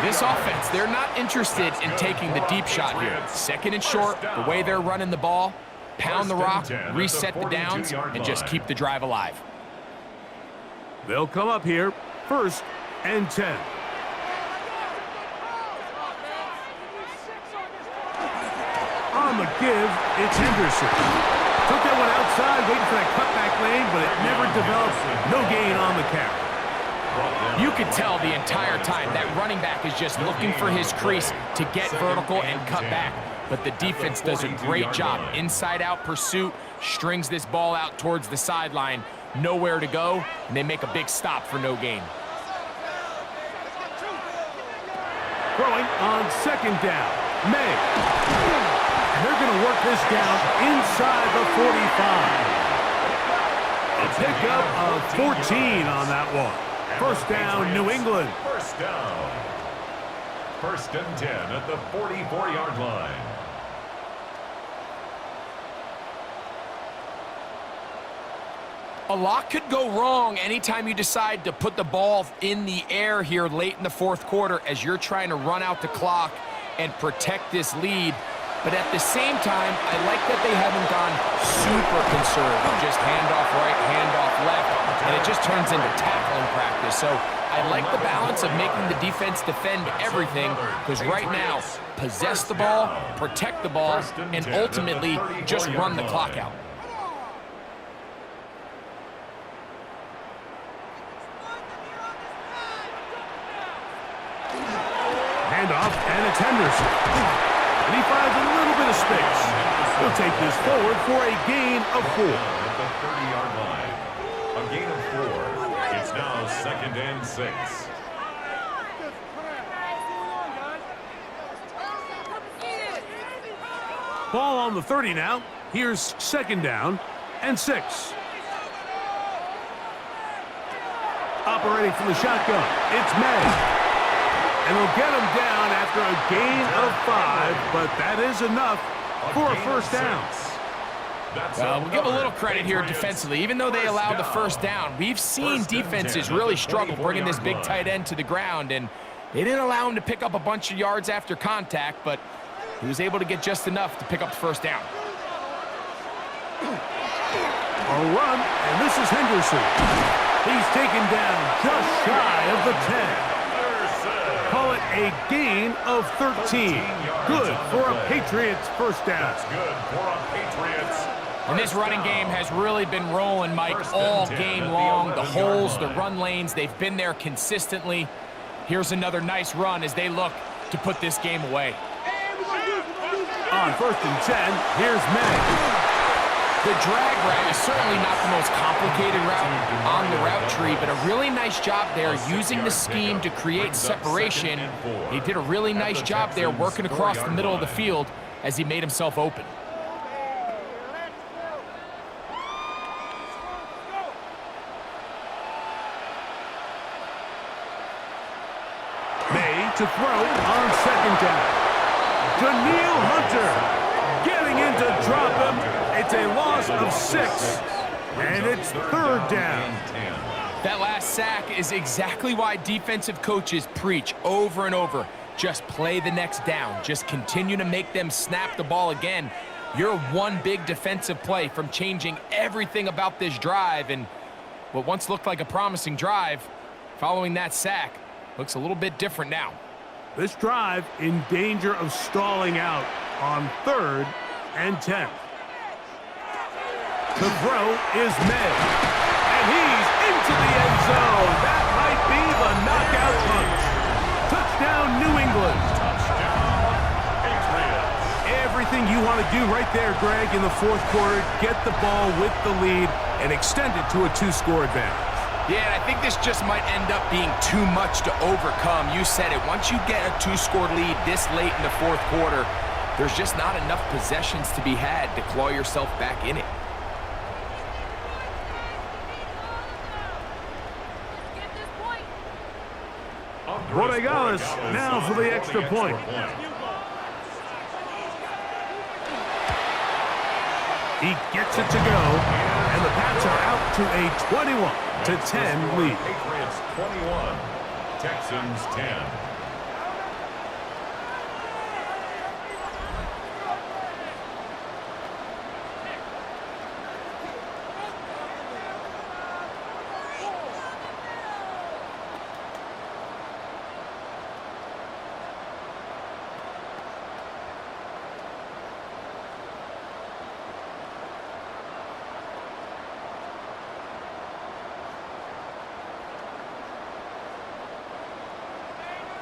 This offense, they're not interested in taking the deep shot here. Second and short, the way they're running the ball, pound the rock, reset the downs, and just keep the drive alive. They'll come up here, 1st and 10. On the give, it's Henderson. Took that one outside, waiting for that cutback lane, but it never developed. No gain on the carry. You could tell the entire time that running back is just looking for his crease to get vertical and cut back. But the defense does a great job. Inside-out pursuit, strings this ball out towards the sideline. Nowhere to go, and they make a big stop for no gain. Throwing on 2nd down, May. And they're going to work this down inside the 45. A pickup of 14 on that one. First down, New England. First down. 1st and 10 at the 44-yard line. A lot could go wrong anytime you decide to put the ball in the air here late in the fourth quarter as you're trying to run out the clock and protect this lead. But at the same time, I like that they haven't gone super conservative. Just handoff right, handoff left, and it just turns into tackling practice. So I like the balance of making the defense defend everything, because right now, possess the ball, protect the ball, and ultimately just run the clock out. Handoff, and it's Henderson. And he finds a little bit of space. He'll take this forward for a gain of 4. At the 30-yard line. A gain of 4. It's now 2nd and 6. Ball on the 30 now. Here's 2nd down and 6. Operating from the shotgun, it's May. And they'll get him down after a gain of 5, but that is enough for a first down. We'll give a little credit here defensively. Even though they allowed the first down, we've seen defenses really struggle bringing this big tight end to the ground, and they didn't allow him to pick up a bunch of yards after contact, but he was able to get just enough to pick up the first down. A run, and this is Henderson. He's taken down just shy of the 10. Call it a gain of 13. Good for a Patriots first down. That's good for a Patriots. And this running game has really been rolling, Mike, all game long. The holes, the run lanes, they've been there consistently. Here's another nice run as they look to put this game away. On 1st and 10, here's May. The drag route is certainly not the most complicated route on the route tree, but a really nice job there using the scheme to create separation. He did a really nice job there working across the middle of the field as he made himself open. to throw on second down. Daniil Hunter getting in to drop him. It's a loss of 6, and it's third down. That last sack is exactly why defensive coaches preach over and over. Just play the next down. Just continue to make them snap the ball again. You're one big defensive play from changing everything about this drive, and what once looked like a promising drive, following that sack, looks a little bit different now. This drive in danger of stalling out on 3rd and 10. The throw is made, and he's into the end zone. That might be the knockout punch. Touchdown, New England. Everything you want to do right there, Greg, in the 4th quarter, get the ball with the lead and extend it to a 2-score advantage. Yeah, and I think this just might end up being too much to overcome. You said it. Once you get a 2-score lead this late in the 4th quarter, there's just not enough possessions to be had to claw yourself back in it. Borregales now for the extra point. He gets it to go, and the Pats are out to a 21-10 lead. Patriots 21, Texans 10.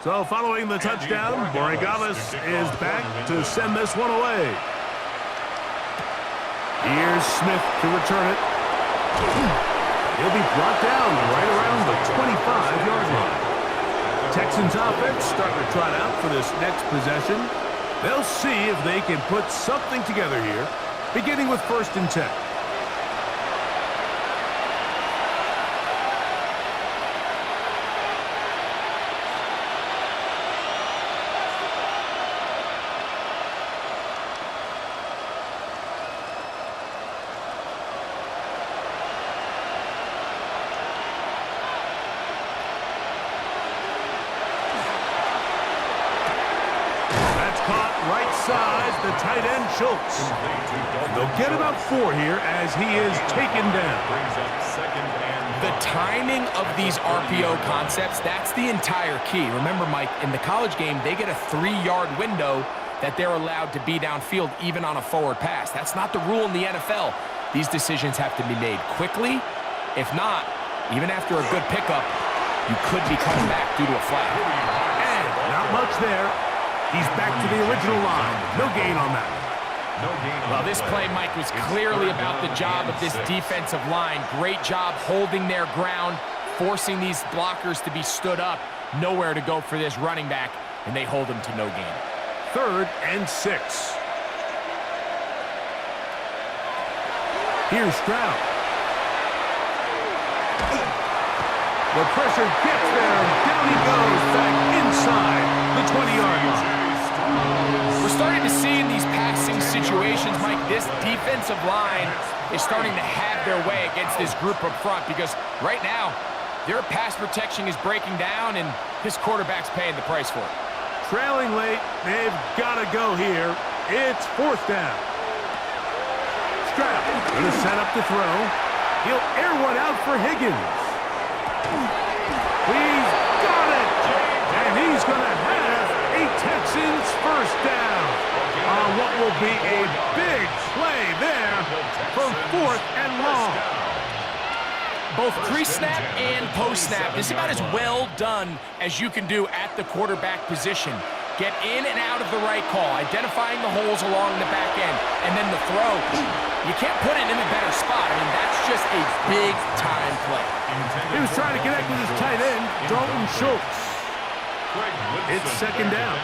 So following the touchdown, Borregales is back to send this one away. Here's Smith to return it. He'll be brought down right around the 25-yard line. Texans offense starting to trot out for this next possession. They'll see if they can put something together here, beginning with 1st and 10. Right side, the tight end, Schultz. They'll get about 4 here as he is taken down. The timing of these RPO concepts, that's the entire key. Remember, Mike, in the college game, they get a 3-yard window that they're allowed to be downfield even on a forward pass. That's not the rule in the NFL. These decisions have to be made quickly. If not, even after a good pickup, you could be coming back due to a flag. And not much there. He's back to the original line. No gain on that. Well, this play, Mike, was clearly about the job of this defensive line. Great job holding their ground, forcing these blockers to be stood up. Nowhere to go for this running back, and they hold him to no gain. 3rd and 6. Here's Stroud. The pressure gets there, and down he goes back inside the 20-yard line. We're starting to see in these passing situations, Mike, this defensive line is starting to have their way against this group up front because right now, their pass protection is breaking down, and this quarterback's paying the price for it. Trailing late, they've got to go here. It's 4th down. Stroud going to set up the throw. He'll air one out for Higgins. He's got it, and he's going to have a Texans 1st down on what will be a big play there from 4th and long. Both pre-snap and post-snap, this is about as well done as you can do at the quarterback position. Get in and out of the right call, identifying the holes along the back end, and then the throw. You can't put it in a better spot. I mean, that's just a big-time play. He was trying to connect with his tight end, Dalton Schultz. It's 2nd down.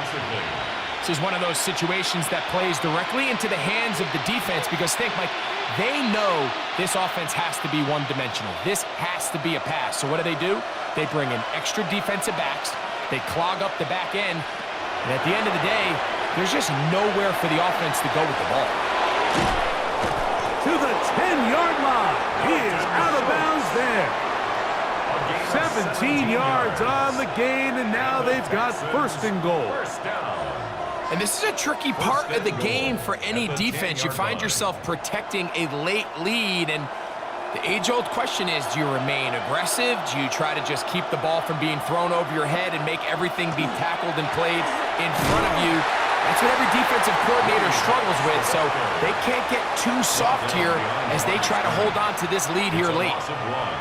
This is one of those situations that plays directly into the hands of the defense because think, Mike, they know this offense has to be one-dimensional. This has to be a pass. So what do? They bring in extra defensive backs. They clog up the back end, and at the end of the day, there's just nowhere for the offense to go with the ball. To the 10-yard line. He is out of bounds there. 17 yards on the gain, and now they've got first and goal. And this is a tricky part of the game for any defense. You find yourself protecting a late lead, and the age-old question is, do you remain aggressive? Do you try to just keep the ball from being thrown over your head and make everything be tackled and played in front of you? That's what every defensive coordinator struggles with, so they can't get too soft here as they try to hold on to this lead here late.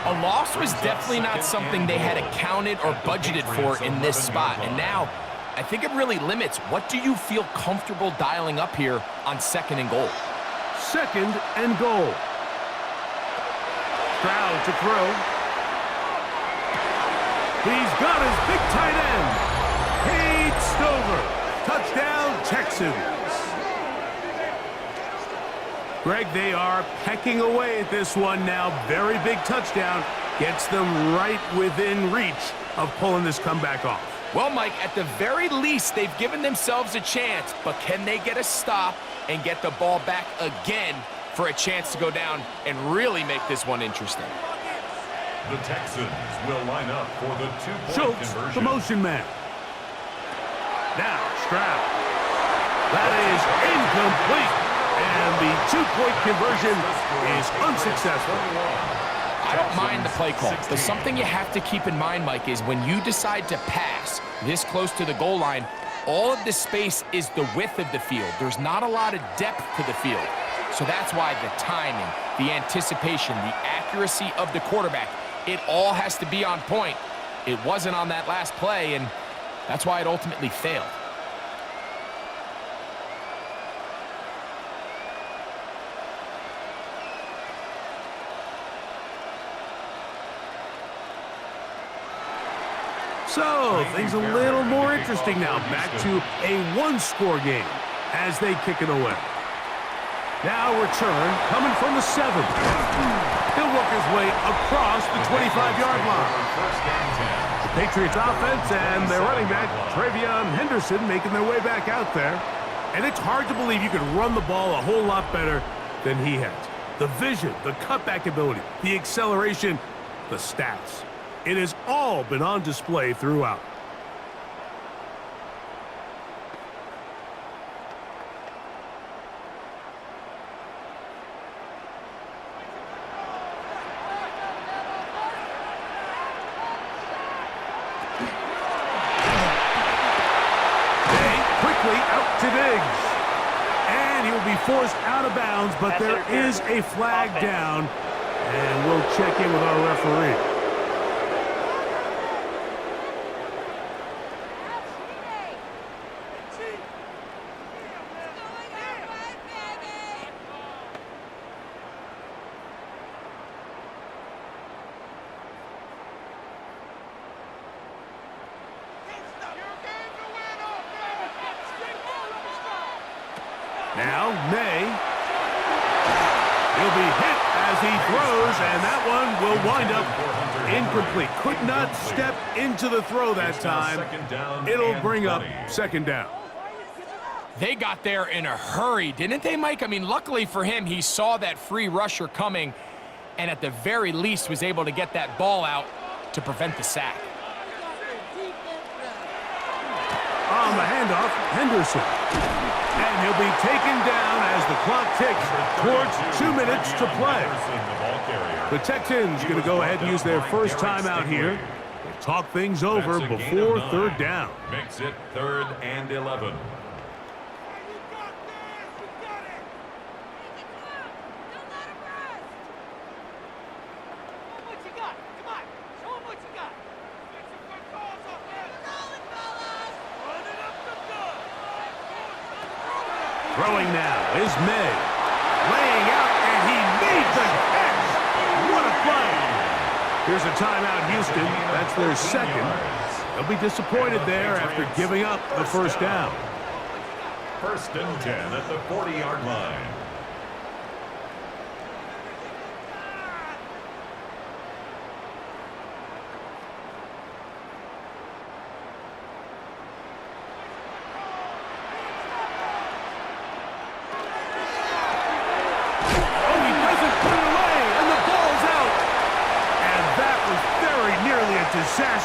A loss was definitely not something they had accounted or budgeted for in this spot, and now I think it really limits what do you feel comfortable dialing up here on second and goal. Second and goal. Stroud to throw. He's got his big tight end. Paige Stover. Touchdown, Texans. Greg, they are pecking away at this one now. Very big touchdown. Gets them right within reach of pulling this comeback off. Well, Mike, at the very least, they've given themselves a chance, but can they get a stop and get the ball back again for a chance to go down and really make this one interesting? The Texans will line up for the two-point Schultz, conversion. the motion man. Now, Stroud. That is incomplete. And the two-point conversion is unsuccessful. I don't mind the play call, but something you have to keep in mind, Mike, is when you decide to pass this close to the goal line, all of the space is the width of the field. There's not a lot of depth to the field. So that's why the timing, the anticipation, the accuracy of the quarterback, it all has to be on point. It wasn't on that last play, and that's why it ultimately failed. So, things a little more interesting now. Back to a one-score game as they kick it away. Now return coming from the 7. He'll work his way across the 25-yard line. The Patriots offense and their running back, Travion Henderson, making their way back out there. And it's hard to believe you could run the ball a whole lot better than he has. The vision, the cutback ability, the acceleration, the stats. It has all been on display throughout. Forced out of bounds, but there is a flag down, and we'll check in with our referee. Now, May. He'll be hit as he throws, and that one will wind up incomplete. Could not step into the throw that time. It'll bring up second down. They got there in a hurry, didn't they, Mike? I mean, luckily for him, he saw that free rusher coming, and at the very least was able to get that ball out to prevent the sack. On the handoff, Henderson. And he'll be taken down as the clock ticks towards 2 minutes to play. The Texans going to go ahead and use their first timeout here. They'll talk things over before third down. Makes it 3rd and 11. Throwing now is May. Laying out, and he made the catch. What a play. Here's a timeout, Houston. That's their second. They'll be disappointed there after giving up the first down. 1st and 10 at the 40-yard line.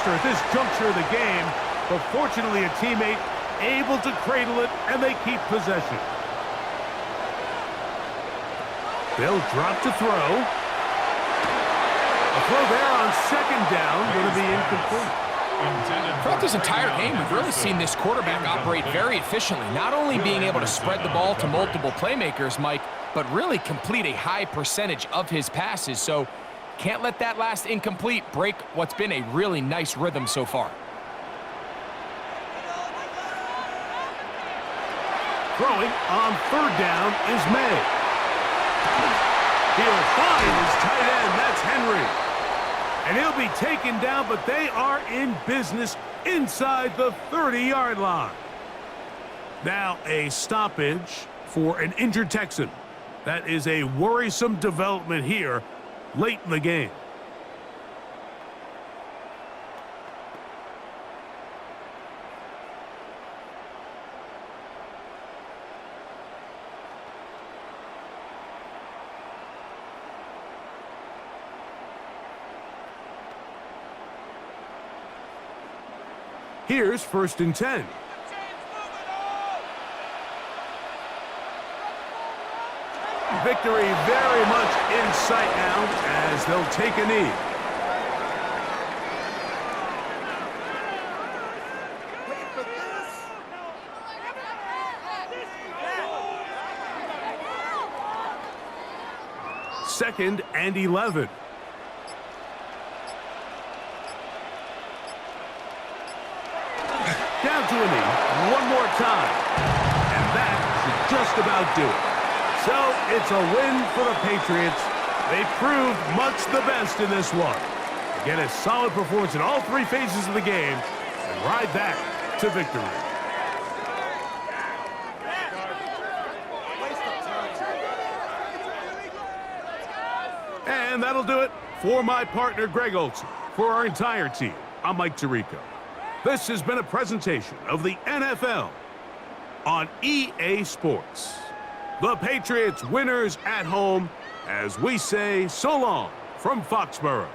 disaster at this juncture of the game, but fortunately a teammate able to cradle it, and they keep possession. They'll drop to throw. A throw there on second down, going to be incomplete. Throughout this entire game, we've really seen this quarterback operate very efficiently, not only being able to spread the ball to multiple playmakers, Mike, but really complete a high percentage of his passes. So can't let that last incomplete break what's been a really nice rhythm so far. Throwing on third down is May. He'll find his tight end. That's Henry. And he'll be taken down, but they are in business inside the 30-yard line. Now a stoppage for an injured Texan. That is a worrisome development here late in the game. Here's 1st and 10. Victory very much in sight now as they'll take a knee. Second and 11. Down to a knee one more time. And that should just about do it. So it's a win for the Patriots. They proved much the best in this one. Again, a solid performance in all three phases of the game and ride that to victory. And that'll do it for my partner, Greg Olson. For our entire team, I'm Mike Tirico. This has been a presentation of the NFL on EA Sports. The Patriots winners at home as we say so long from Foxborough.